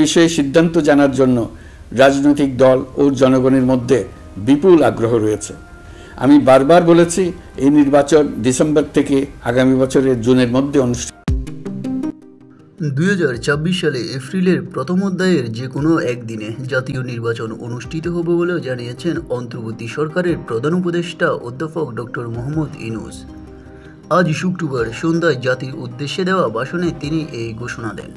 বিষয়ে সিদ্ধান্ত জানার জন্য রাজনৈতিক দল ও জনগণের মধ্যে বিপুল আগ্রহ রয়েছে। আমি বারবার বলেছি, এই নির্বাচন ডিসেম্বর থেকে আগামী বছরের জুনের মধ্যে অনুষ্ঠিত। 2024 সালে এপ্রিলের প্রথম অধ্যায়ের যে কোনো একদিনে জাতীয় নির্বাচন অনুষ্ঠিত হবে বলেও জানিয়েছেন অন্তর্বর্তী সরকারের প্রধান উপদেষ্টা অধ্যাপক ডক্টর মোহাম্মদ ইউনূস। আজ শুক্রবার সন্ধ্যায় জাতির উদ্দেশ্যে দেওয়া ভাষণে তিনি এই ঘোষণা দেন।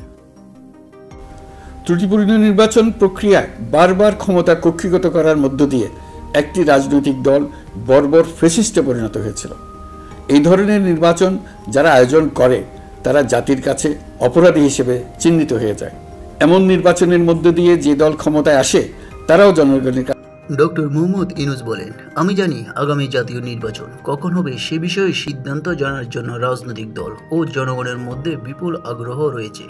ত্রুটিপূর্ণ নির্বাচন প্রক্রিয়ায় বারবার ক্ষমতা কক্ষিগত করার মধ্য দিয়ে একটি রাজনৈতিক দল বর্বর ফ্যাসিস্টে পরিণত হয়েছিল। এই ধরনের নির্বাচন যারা আয়োজন করে তারা জাতির কাছে অপরাধী হিসেবে চিহ্নিত হয়ে যায়। এমন নির্বাচনের মধ্য দিয়ে যে দল ক্ষমতায় আসে তারাও জনগণের কাছে। ডক্টর মোহাম্মদ ইউনূস বলেন, আমি জানি আগামী জাতীয় নির্বাচন কখন হবে সে বিষয়ে সিদ্ধান্ত জানার জন্য রাজনৈতিক দল ও জনগণের মধ্যে বিপুল আগ্রহ রয়েছে।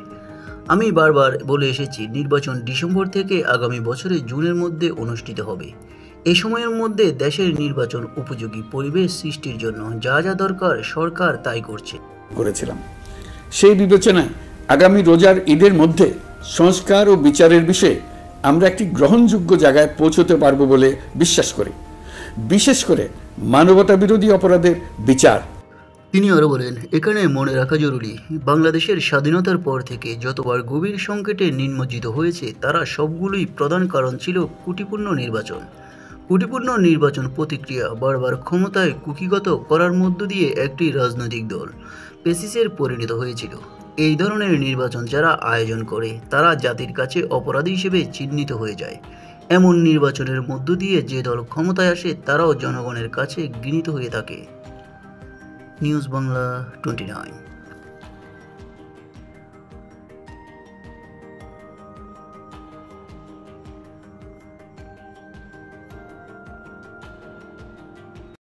আমি বারবার বলে এসেছি, নির্বাচন ডিসেম্বর থেকে আগামী বছরের জুনের মধ্যে অনুষ্ঠিত হবে। এই সময়ের মধ্যে দেশের নির্বাচন উপযোগী পরিবেশ সৃষ্টির জন্য যা যা দরকার সরকার তাই করেছিলাম। সেই বিবেচনায় আগামী রোজার ঈদের মধ্যে সংস্কার ও বিচারের বিষয়ে আমরা একটি গ্রহণযোগ্য জায়গায় পৌঁছতে পারব বলে বিশ্বাস করি, বিশেষ করে মানবতা বিরোধী অপরাধের বিচার। তিনি আরও বলেন, এখানে মনে রাখা জরুরি, বাংলাদেশের স্বাধীনতার পর থেকে যতবার গভীর সংকটে নিমজ্জিত হয়েছে তারা সবগুলোই প্রধান কারণ ছিল ত্রুটিপূর্ণ নির্বাচন। ত্রুটিপূর্ণ নির্বাচন প্রতিক্রিয়া বারবার ক্ষমতায় কুক্ষিগত করার মধ্য দিয়ে একটি রাজনৈতিক দল ফ্যাসিস্টে পরিণত হয়েছিল। এই ধরনের নির্বাচন যারা আয়োজন করে তারা জাতির কাছে অপরাধী হিসেবে চিহ্নিত হয়ে যায়। এমন নির্বাচনের মধ্য দিয়ে যে দল ক্ষমতায় আসে তারাও জনগণের কাছে ঘৃণিত হয়ে থাকে। নিউজ বাংলা 29।